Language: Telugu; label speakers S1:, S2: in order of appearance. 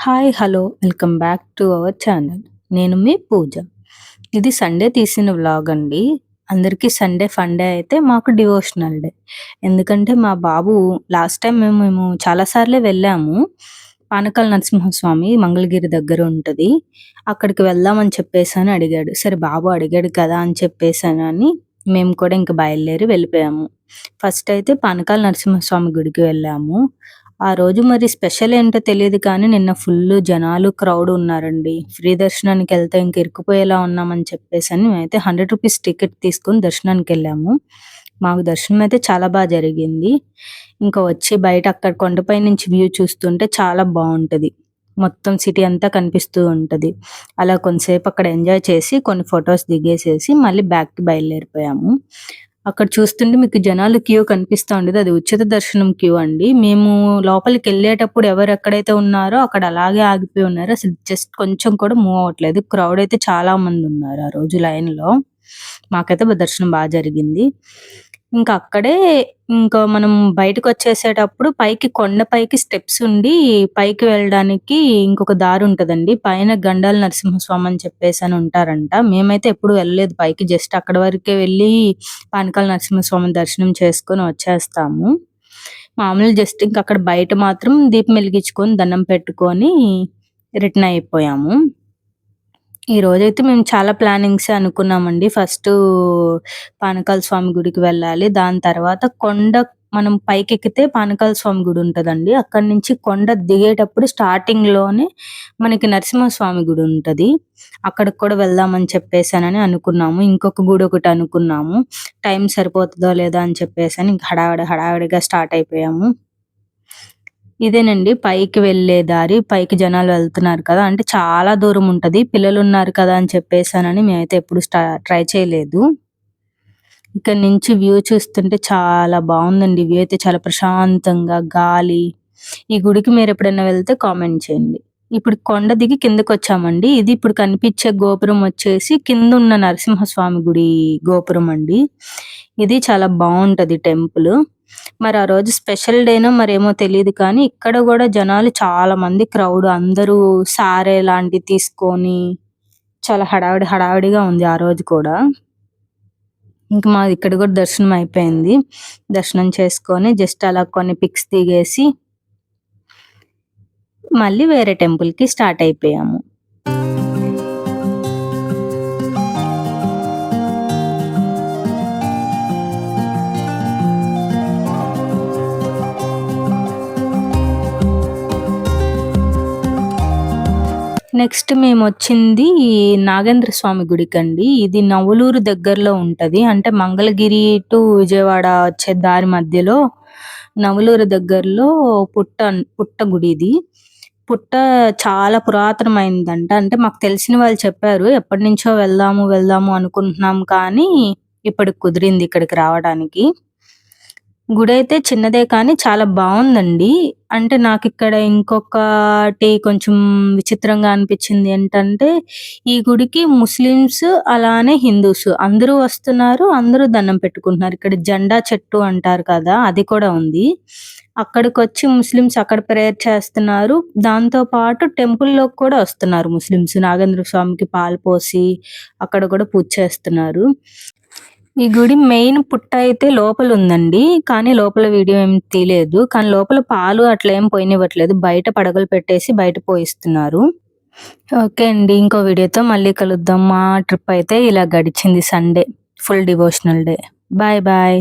S1: Hi! Hello! Welcome back to our channel. నేను మీ పూజ. ఇది సండే తీసిన వ్లాగ్ అండి. అందరికీ సండే ఫన్ డే అయితే మాకు డివోషనల్ డే. ఎందుకంటే మా బాబు లాస్ట్ టైమ్ మేము చాలా సార్లే వెళ్ళాము. పానకాల నరసింహస్వామి మంగళగిరి దగ్గర ఉంటది. అక్కడికి వెళ్దామని చెప్పేసని అడిగాడు. సరే బాబు అడిగాడు కదా అని చెప్పేసానని మేము కూడా ఇంక బయలుదేరి వెళ్ళిపోయాము. ఫస్ట్ అయితే పానకాల నరసింహస్వామి గుడికి వెళ్ళాము. ఆ రోజు మరి స్పెషల్ ఏంటో తెలీదు కానీ నిన్న ఫుల్లు జనాలు క్రౌడ్ ఉన్నారండి. ఫ్రీ దర్శనానికెళ్తే ఇంక ఇరుక్కుపోయేలా ఉన్నామని చెప్పేసని మేమైతే రూ. 100 టికెట్ తీసుకొని దర్శనానికెళ్ళాము. మాకు దర్శనం అయితే చాలా జరిగింది. ఇంకా వచ్చి బయట అక్కడ కొండపై నుంచి వ్యూ చూస్తుంటే చాలా బావుంటది. మొత్తం సిటీ అంతా కనిపిస్తూ ఉంటది. అలా కొంతసేపు అక్కడ ఎంజాయ్ చేసి కొన్ని ఫోటోస్ దిగేసేసి మళ్ళీ బ్యాక్‌కి బయలుదేరిపోయాము. అక్కడ చూస్తుంటే మీకు జనాలు క్యూ కనిపిస్తా ఉండేది. అది ఉచిత దర్శనం క్యూ అండి. మేము లోపలికెళ్ళేటప్పుడు ఎవరెక్కడైతే ఉన్నారో అక్కడ అలాగే ఆగిపోయి ఉన్నారు. అసలు జస్ట్ కొంచెం కూడా మూవ్ అవ్వట్లేదు. క్రౌడ్ అయితే చాలా మందున్నారు ఆ రోజు లైన్‌లో. మాకైతే దర్శనం జరిగింది. ఇంకా అక్కడే ఇంకా మనం బయటకొచ్చేసేటప్పుడు పైకి కొండ పైకి స్టెప్స్ ఉండి పైకి వెళ్ళడానికి ఇంకొక దారి ఉంటదండి. పైన గండాల నరసింహస్వామి అని చెప్పేసని ఉంటారంట. మేమైతే ఎప్పుడు వెళ్ళలేదు పైకి. జస్ట్ అక్కడి వరకే వెళ్ళి పానకాల నరసింహస్వామి దర్శనం చేసుకొని వచ్చేస్తాము. మామూలుగా జస్ట్ ఇంక అక్కడ బయట మాత్రం దీపం వెలిగించుకొని దండం పెట్టుకొని రిటర్న్ అయిపోయాము. ఈ రోజైతే మేము చాలా ప్లానింగ్సే అనుకున్నామండి. ఫస్టు పానకాల స్వామి గుడికి వెళ్ళాలి. దాని తర్వాత మనం పైకెక్కితే పానకాల స్వామి గుడి ఉంటదండి. అక్కడి నుంచి కొండ దిగేటప్పుడు స్టార్టింగ్‌లోనే మనకి నరసింహస్వామి గుడి ఉంటది. అక్కడికి కూడా వెళ్దామని చెప్పేసనని అనుకున్నాము. ఇంకొక గుడి ఒకటి అనుకున్నాము. టైం సరిపోతదో లేదో అని చెప్పేసని ఇంక హడావిడిగా స్టార్ట్ అయిపోయాము. ఇదేనండి పైకి వెళ్ళే దారి. పైకి జనాలు వెళ్తున్నారు కదా! అంటే చాలా దూరం ఉంటది. పిల్లలున్నారు కదా అని చెప్పేసానని మేమైతే ఎప్పుడు ట్రై చేయలేదు. ఇక్కడి నుంచి వ్యూ చూస్తుంటే చాలా బావుందండి. వ్యూ అయితే చాలా ప్రశాంతంగా గాలి. ఈ గుడికి మీరెప్పుడైనా వెళ్తే కామెంట్ చేయండి. ఇప్పుడు కొండ దిగి కిందకొచ్చామండి. ఇది ఇప్పుడు కనిపించే గోపురం వచ్చేసి కిందున్న నరసింహస్వామి గుడి గోపురం అండి. ఇది చాలా బావుంటది టెంపులు. మరి ఆ రోజు స్పెషల్ డేనో మరేమో తెలీదు కానీ ఇక్కడ గూడా జనాలు చాలా మంది క్రౌడ్ అందరూ సారే లాంటివి తీసుకొని చాలా హడావిడిగా ఉంది ఆ రోజు కూడా. ఇంక మాది ఇక్కడ గూడా దర్శనం అయిపోయింది. దర్శనం చేసుకొని జస్ట్ అలా కొన్ని పిక్స్ దిగేసి మళ్ళీ వేరే టెంపుల్‌కి స్టార్ట్ అయిపోయాము. నెక్స్ట్ మేమొచ్చింది నాగేంద్ర స్వామి గుడికండి. ఇది నవలూరు దగ్గరలో ఉంటది. అంటే మంగళగిరి టు విజయవాడ వచ్చే దారి మధ్యలో నవలూరు దగ్గరలో పుట్ట గుడి ఇది. పుట్ట చాలా పురాతనమైందంట. అంటే మాకు తెలిసిన వాళ్ళు చెప్పారు. ఎప్పటినుంచో వెళ్దాము అనుకుంటున్నాం కానీ ఇప్పటికి కుదిరింది ఇక్కడికి రావడానికి. గుడైతే చిన్నదే కానీ చాలా బావుందండి. అంటే నాకిక్కడ ఇంకొకటి కొంచెం విచిత్రంగా అనిపిచ్చింది ఏంటంటే, ఈ గుడికి ముస్లిమ్స్ అలానే హిందూస్ అందరూ వస్తున్నారు. అందరూ దండం పెట్టుకుంటున్నారు. ఇక్కడ జెండా చెట్టు అంటారు కదా! అది కూడా ఉంది. అక్కడికొచ్చి ముస్లిమ్స్ అక్కడ ప్రేయర్ చేస్తున్నారు. దాంతో పాటు టెంపుల్‌లోకి కూడా వస్తున్నారు ముస్లిమ్స్. నాగేంద్ర స్వామికి పాలు పోసి అక్కడ కూడా పూజ చేస్తున్నారు. ఈ గుడి మెయిన్ పుట్ట అయితే లోపలుందండి. కానీ లోపల వీడియో ఏం తీయలేదు. కానీ లోపల పాలు అట్లా ఏం పోయనివ్వట్లేదు. బయట పడగలు పెట్టేసి బయట పోయిస్తున్నారు. ఓకే అండి. ఇంకో వీడియోతో మళ్ళీ కలుద్దాం. మా ట్రిప్ అయితే ఇలా గడిచింది Sunday. Full devotional day. Bye bye.